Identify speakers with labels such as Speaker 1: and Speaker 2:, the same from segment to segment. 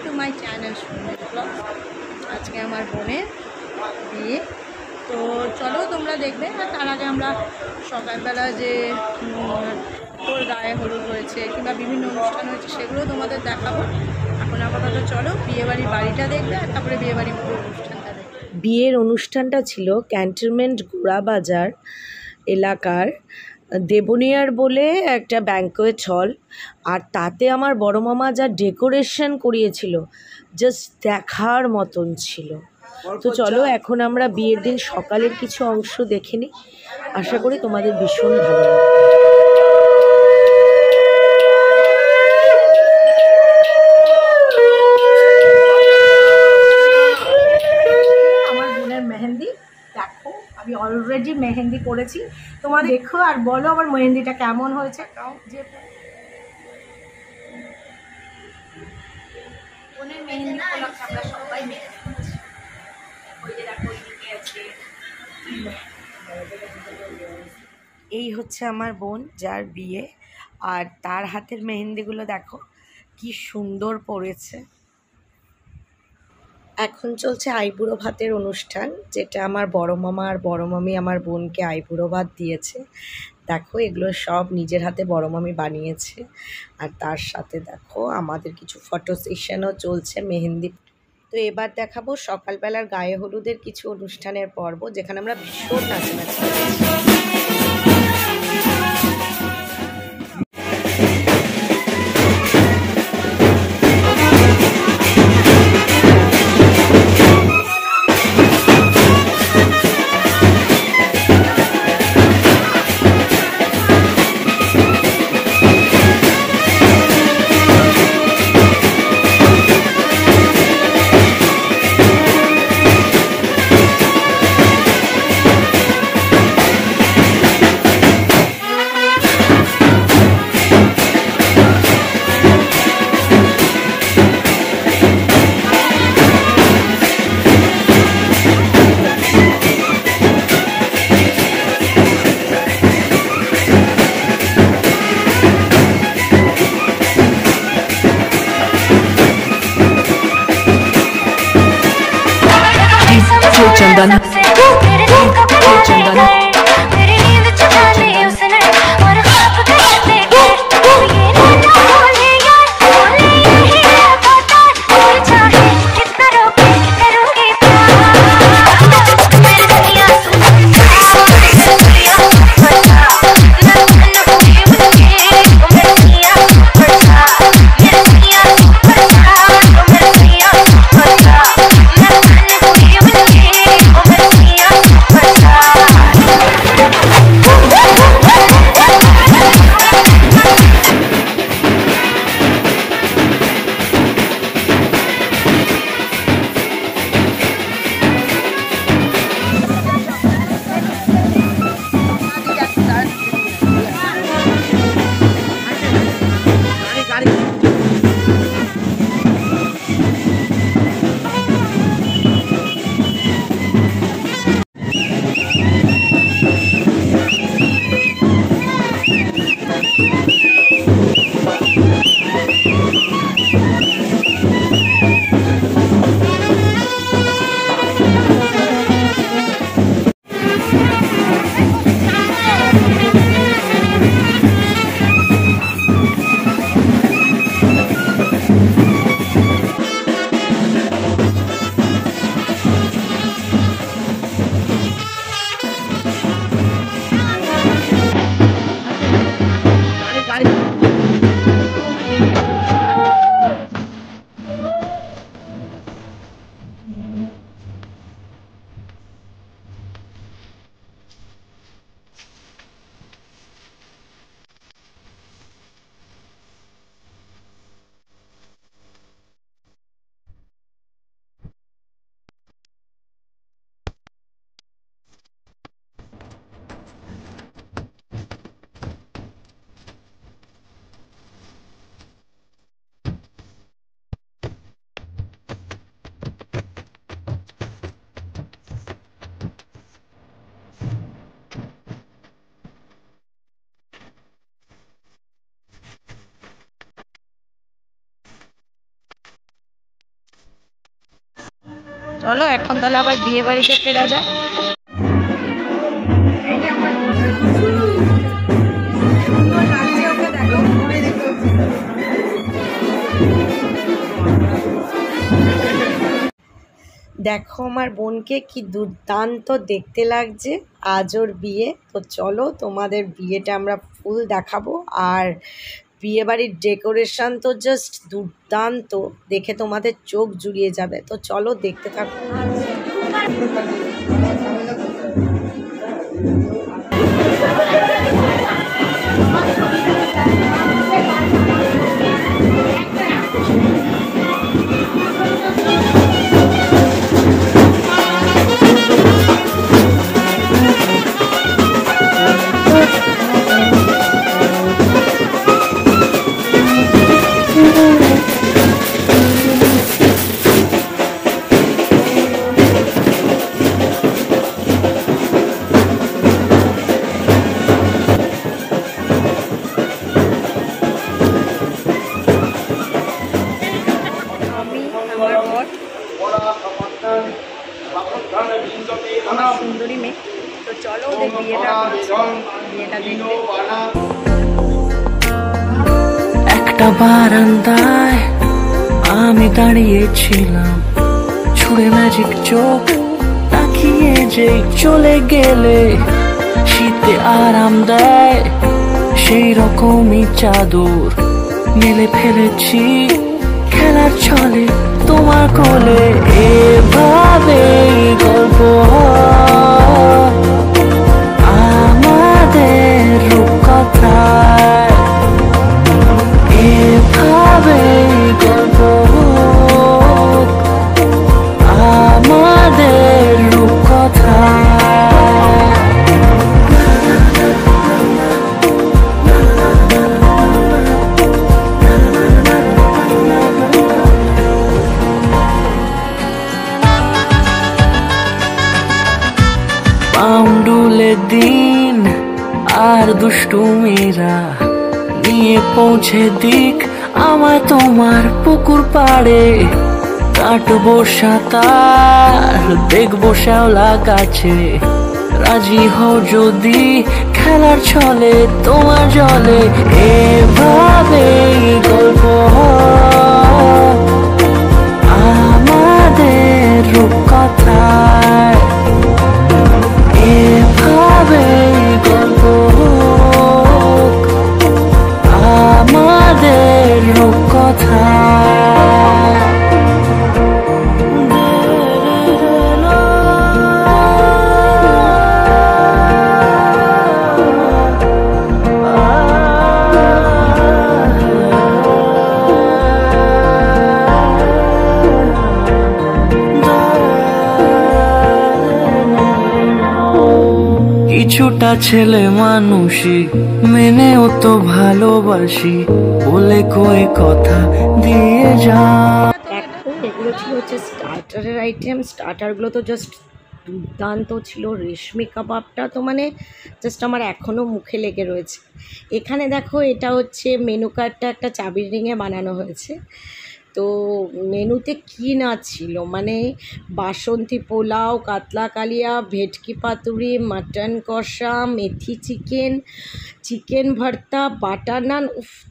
Speaker 1: To my channel সুন্দর blogs. আজকে আমার বোনের বিয়ে, তো চলো তোমরা দেখবে। আর তার আগে আমরা সকালবেলা যে তোর গায়ে হলুদ হয়েছে কিংবা বিভিন্ন অনুষ্ঠান হয়েছে সেগুলো তোমাদের দেখাবো। এখন আপাতত চলো বিয়েবাড়ির বাড়িটা দেখবে আর তারপরে বিয়েবাড়ির পুরো অনুষ্ঠানটা দেখবে।
Speaker 2: বিয়ের অনুষ্ঠানটা ছিল ক্যান্টনমেন্ট গোড়াবাজার এলাকার দেবনিয়ার বলে একটা ব্যাঙ্কোয়েট হল। আর তাতে আমার বড় মামা যা ডেকোরেশন করিয়েছিল জাস্ট দেখার মতন ছিল। তো চলো এখন আমরা বিয়ের দিন সকালের কিছু অংশ দেখে নিই, আশা করি তোমাদের ভীষণ ভালো লাগবে।
Speaker 1: আমার বোনের মেহেন্দি দেখো, আমি অলরেডি মেহেন্দি করেছি, তোমরা দেখো আর বলো আমার মেহেন্দিটা কেমন হয়েছে। যে বোনের মেহেন্দি উপলক্ষে আমরা সবাই মেহেন্দি করছি। ওই যে দেখো ওইদিকে আছে।
Speaker 2: এই হচ্ছে আমার বোন যার বিয়ে, আর তার হাতের মেহেন্দিগুলো দেখো কি সুন্দর পড়েছে। এখন চলছে আইবুড়ো ভাতের অনুষ্ঠান, যেটা আমার বড় মামা আর বড় মামি আমার বোনকে আইবুড়ো ভাত দিয়েছে। দেখো এগুলো সব নিজের হাতে বড় মামি বানিয়েছে। আর তার সাথে দেখো আমাদের কিছু ফটো সেশনও চলছে মেহেন্দি। তো এবার দেখাবো সকালবেলার গায়ে হলুদের কিছু অনুষ্ঠানের পর্ব, যেখানে আমরা ভীষণ নাচানাচি করেছি।
Speaker 3: चंदन चंदन
Speaker 1: চলো এখন তাহলে আবার বিয়ে বাড়িতে ফেরা যায়।
Speaker 2: দেখো আমার বোনকে কি দুর্দান্ত দেখতে লাগছে, আজ ওর বিয়ে। তো চলো তোমাদের বিয়েটা আমরা ফুল দেখাবো। আর বিয়ে বাড়ির ডেকোরেশন তো জাস্ট দুর্দান্ত, দেখে তোমাদের চোখ জুড়িয়ে যাবে। তো চলো দেখতে থাকো।
Speaker 1: আমার সুন্দরী মেয়ে। তো চলো ওদের বিয়েটা দেখবে।
Speaker 3: একটা বারান্দায় আমি দাঁড়িয়েছিলাম, ছুঁড়ে ম্যাজিক চোখ তাকিয়ে যেই চলে গেলে, শীতে আরাম দেয় সেই রকমই চাদর মেলে ফেলেছি খেলার ছলে তোমার কোলে। এভাবে গল্প আমাদের রূপকথায়, এভাবে গল্প আমাদের রূপকথায়। পাউন্ডুলে দিন আর দুষ্টুমিরা নিয়ে পৌঁছে দিক আমায় তোমার পুকুর পাড়ে। কাটবো সাঁতার, দেখবো শ্যাওলা গাছে, রাজি হও যদি খেলার ছলে তোমার জলে। এভাবে গল্প আমাদের রূপকথায়, এভাবে গল্প আমাদের রূপকথায়। কিছুটা ছেলে মানুষই মেনেও তো ভালোবাসি, বলে কয়ে কথা দিয়ে যা।
Speaker 2: এখন এগুলো ছিল হচ্ছে স্টার্টারের আইটেম। স্টার্টারগুলো তো জাস্ট দুর্দান্ত ছিল। রেশমি কাবাবটা তো মানে জাস্ট আমার এখনও মুখে লেগে রয়েছে। এখানে দেখো এটা হচ্ছে মেনু কার্ডটা একটা চাবির রিংয়ে বানানো হয়েছে। তো মেনুতে কি না ছিল, মানে বাসন্তী পোলাও, কাতলা কালিয়া, ভেটকি পাতুরি, মাটন কষা, মেথি চিকেন, চিকেন ভর্তা, বাটার নান,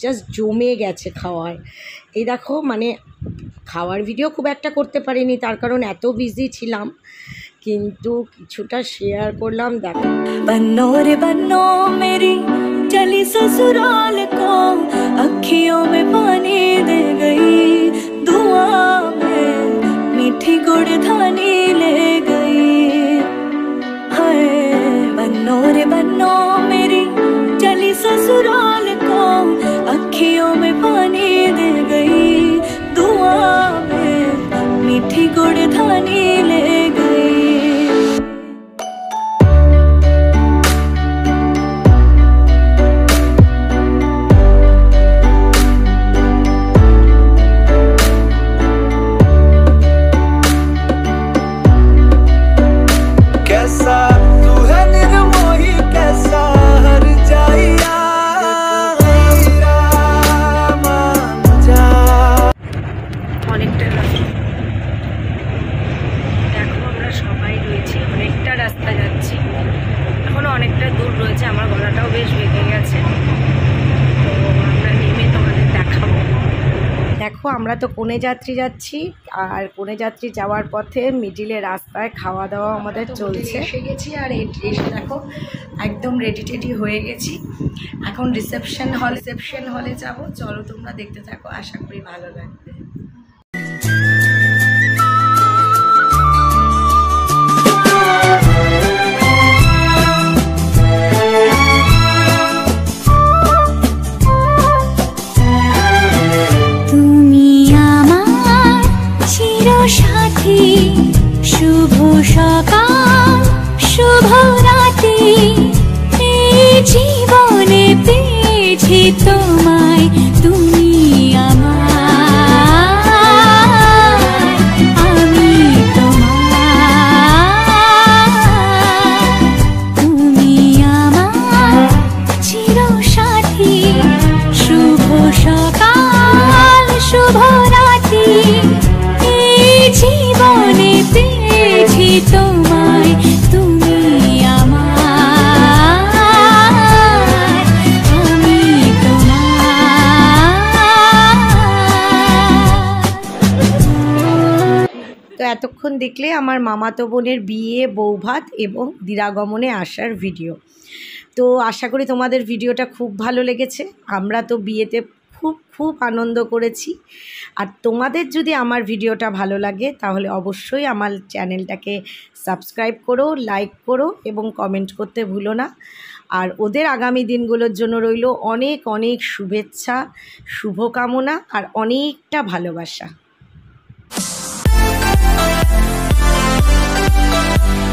Speaker 2: জাস্ট জমে গেছে খাওয়ার। এই দেখো মানে খাওয়ার ভিডিও খুব একটা করতে পারিনি, তার কারণ এত বিজি ছিলাম, কিন্তু কিছুটা শেয়ার করলাম। দেখো
Speaker 4: बन्नो रे बन्नो मेरी चली ससुराल को, अखियों में पानी दे गई, दुआ में मीठी गुड़ धानी ले गई। हाय बन्नो रे बन्नो मेरी चली ससुराल को, अखियों में पानी दे गई, दुआ में मीठी गुड़ धानी ले गई।
Speaker 2: দেখো আমরা তো কনে যাত্রী যাচ্ছি, আর কনে যাত্রী যাওয়ার পথে মিডিলে রাস্তায় খাওয়া দাওয়া আমাদের চলছে। এসে গেছি, আর এসে দেখো একদম রেডি টেডি হয়ে গেছি। এখন রিসেপশন হলে যাব। চলো তোমরা দেখতে থাকো, আশা করি ভালো লাগবে।
Speaker 4: সাথী শুভ সকাল শুভ রাতি, এই জীবনে পেয়েছি তোমায়, তুমি আমার, আমি তোমার। তুমি আমার চির সাথী, শুভ সকাল শুভ রাতি, জীবনে পেয়েছি তোমায়, তুমি আমার, আমি তোমার।
Speaker 2: তো এতক্ষণ দেখলে আমার মামাতো বোনের বিয়ে, বৌভাত এবং দিরাগমনে আসার ভিডিও। তো আশা করি তোমাদের ভিডিওটা খুব ভালো লেগেছে। আমরা তো বিয়েতে খুব আনন্দ করেছি। আর তোমাদের যদি আমার ভিডিওটা ভালো লাগে তাহলে অবশ্যই আমার চ্যানেলটাকে সাবস্ক্রাইব করো, লাইক করো এবং কমেন্ট করতে ভুলো না। আর ওদের আগামী দিনগুলোর জন্য রইল অনেক অনেক শুভেচ্ছা, শুভকামনা আর অনেকটা ভালোবাসা।